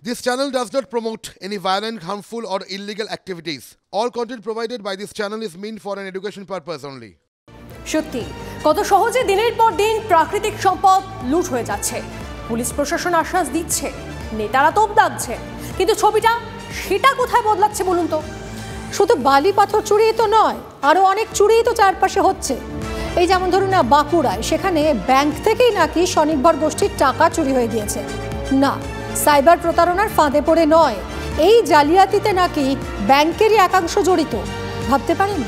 This channel does not promote any violent, harmful, or illegal activities. All content provided by this channel is meant for an education purpose only. সত্যি কত সহজে দিনের পর দিন প্রাকৃতিক সম্পদ লুট হয়ে যাচ্ছে। পুলিশ প্রশাসন আশ্বাস দিচ্ছে, নেতারা তোপ দাগছে, কিন্তু ছবিটা সেটা কোথায় বদলাচ্ছে বলুন তো? শুধু বালি পাথর চুরিই তো নয়, আরও অনেক চুরিই তো চারপাশে হচ্ছে। এই যেমন ধরুন না, বাঁকুড়ায় সেখানে ব্যাংক থেকেই নাকি স্বনির্ভর গোষ্ঠীর টাকা চুরি হয়ে গিয়েছে। না, সাইবার প্রতারণার ফাঁদে পড়ে নয়, এই জালিয়াতিতে নাকি ব্যাংকেরই একাংশ জড়িত। ভাবতে পারেন?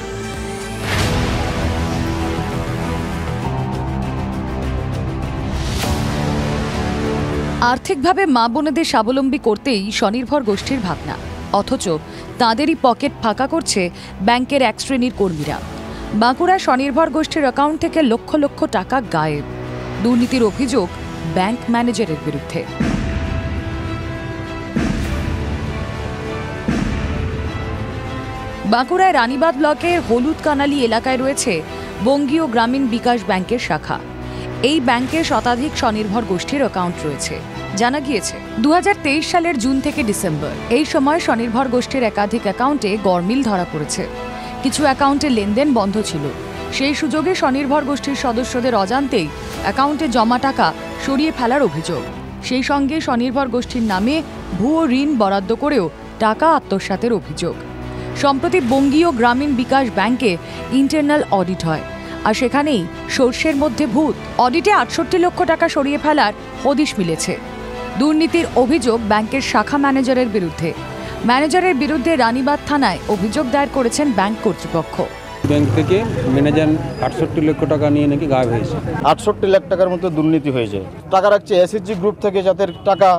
আর্থিকভাবে মা বোনেদের স্বাবলম্বী করতেই স্বনির্ভর গোষ্ঠীর ভাবনা, অথচ তাদেরই পকেট ফাঁকা করছে ব্যাংকের এক শ্রেণীর কর্মীরা। বাঁকুড়ায় স্বনির্ভর গোষ্ঠীর অ্যাকাউন্ট থেকে লক্ষ লক্ষ টাকা গায়েব। দুর্নীতির অভিযোগ ব্যাংক ম্যানেজারের বিরুদ্ধে। বাঁকুড়ায় রানীবাঁধ ব্লকের হলুদ কানালি এলাকায় রয়েছে বঙ্গীয় গ্রামীণ বিকাশ ব্যাংকের শাখা। এই ব্যাংকে শতাধিক স্বনির্ভর গোষ্ঠীর অ্যাকাউন্ট রয়েছে। জানা গিয়েছে 2023 সালের জুন থেকে ডিসেম্বর এই সময় স্বনির্ভর গোষ্ঠীর একাধিক অ্যাকাউন্টে গরমিল ধরা পড়েছে। কিছু অ্যাকাউন্টে লেনদেন বন্ধ ছিল। সেই সুযোগে স্বনির্ভর গোষ্ঠীর সদস্যদের অজান্তেই অ্যাকাউন্টে জমা টাকা সরিয়ে ফেলার অভিযোগ। সেই সঙ্গে স্বনির্ভর গোষ্ঠীর নামে ভুয়ো ঋণ বরাদ্দ করেও টাকা আত্মসাতের অভিযোগ। সম্প্রতি বঙ্গীয় গ্রামীণ বিকাশ ব্যাংকে ইন্টারনাল অডিট হয়, আর সেখানেই সর্ষের মধ্যে ভূত। অডিটে 68 লক্ষ টাকা সরিয়ে ফেলার হদিশ মিলেছে। দুর্নীতির অভিযোগ ব্যাংকের শাখা ম্যানেজারের বিরুদ্ধে। ম্যানেজারের বিরুদ্ধে রানীবাঁধ থানায় অভিযোগ দায়ের করেছেন ব্যাংক কর্তৃপক্ষ। ব্যাংক থেকে ম্যানেজার 68 লক্ষ টাকা নিয়ে নাকি গায়েব হয়েছে। 68 লাখ টাকার মতো দুর্নীতি হয়েছে। টাকা রাখছে এসএসজি গ্রুপ থেকে, যাদের টাকা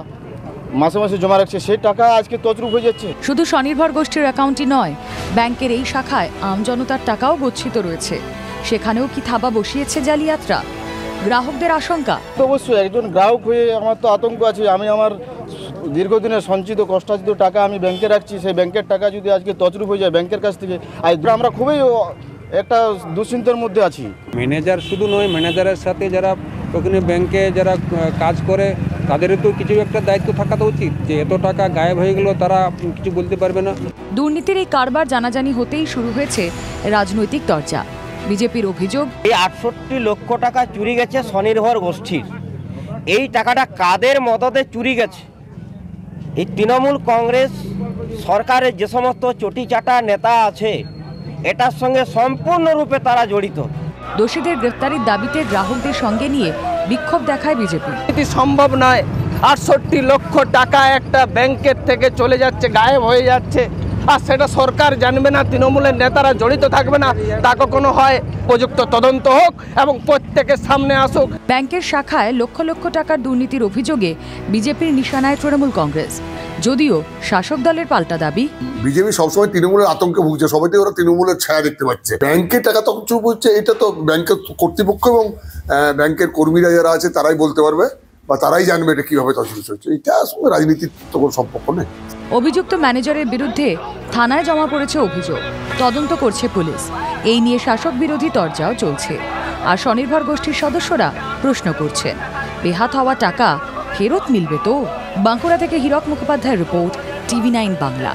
মাসে মাসে জমা রাখছে, সেই টাকা আজকে তছরূপ হয়ে যাচ্ছে। শুধু স্বনির্ভর গোষ্ঠীর অ্যাকাউন্টই নয়, ব্যাংকের এই শাখায় আমজনতার টাকাও গচ্ছিত রয়েছে। সেখানেও কি থাবা বসিয়েছে জালিয়াতরা? গ্রাহকদের আশঙ্কা। তো অবশ্যই একজন গ্রাহক হয়ে আমার তো আতঙ্ক আছে। আমি আমার দীর্ঘদিনের সঞ্চিত কষ্টার্জিত টাকা আমি ব্যাংকে রাখছি, সেই ব্যাংকের টাকা যদি আজকে তছরূপ হয়ে যায় ব্যাংকের কাছ থেকে, আমরা খুবই একটা দুশ্চিন্তার মধ্যে আছি। ম্যানেজার শুধু নয়, ম্যানেজারের সাথে যারা ওখানে ব্যাংকে যারা কাজ করে তাদেরও তো কিছু একটা দায়িত্ব থাকা তো উচিত, যে এত টাকা গায়েব হয়ে গেল তারা কিছু বলতে পারবে না। দুর্নীতির এই কারবার জানাজানি হতেই শুরু হয়েছে রাজনৈতিক চর্চা। বিজেপির অভিযোগ, এই 68 লক্ষ টাকা চুরি গেছে স্বনির্ভর গোষ্ঠীর। এই টাকাটা কাদের মদতে চুরি গেছে? এই তৃণমূল কংগ্রেস সরকারের যে সমস্ত চটিচাটা নেতা আছে, এটার সঙ্গে সম্পূর্ণরূপে তারা জড়িত। দোষীদের গ্রেফতারির দাবিতে গ্রাহকদের সঙ্গে নিয়ে বিক্ষোভ দেখায় বিজেপি। এটি সম্ভব নয়। 68 লক্ষ টাকা একটা ব্যাংকের থেকে চলে যাচ্ছে, গায়েব হয়ে যাচ্ছে, আর সেটা সরকার জানবে না, তৃণমূলের নেতারা জড়িত থাকবে না। তা কখনো হয়? উপযুক্ত তদন্ত হোক এবং প্রত্যেকের সামনে আসুক। ব্যাংকের শাখায় লক্ষ লক্ষ টাকার দুর্নীতির অভিযোগে বিজেপির নিশানায় তৃণমূল কংগ্রেস। যদিও শাসক দলের পাল্টা দাবি, বিজেপি সবসময় তৃণমূলের আতঙ্কে ভুগছে, সবাইতে ওরা তৃণমূলের ছায়া দেখতে পাচ্ছে। ব্যাংকের টাকা তখন চুপ হচ্ছে, এটা তো ব্যাংকের কর্তৃপক্ষ এবং ব্যাংকের কর্মীরা যারা আছে তারাই বলতে পারবে, বা তারাই জানবে এটা কিভাবে তছরূপ হচ্ছে। এটার সঙ্গে রাজনীতির তো কোনো সম্পর্ক নেই। অভিযুক্ত ম্যানেজারের বিরুদ্ধে থানায় জমা পড়েছে অভিযোগ। তদন্ত করছে পুলিশ। এই নিয়ে শাসক বিরোধী তরজাও চলছে। আর স্বনির্ভর গোষ্ঠীর সদস্যরা প্রশ্ন করছেন, বেহাত হওয়া টাকা ফেরত মিলবে তো? বাঁকুড়া থেকে হীরক মুখোপাধ্যায়ের রিপোর্ট, TV9 বাংলা।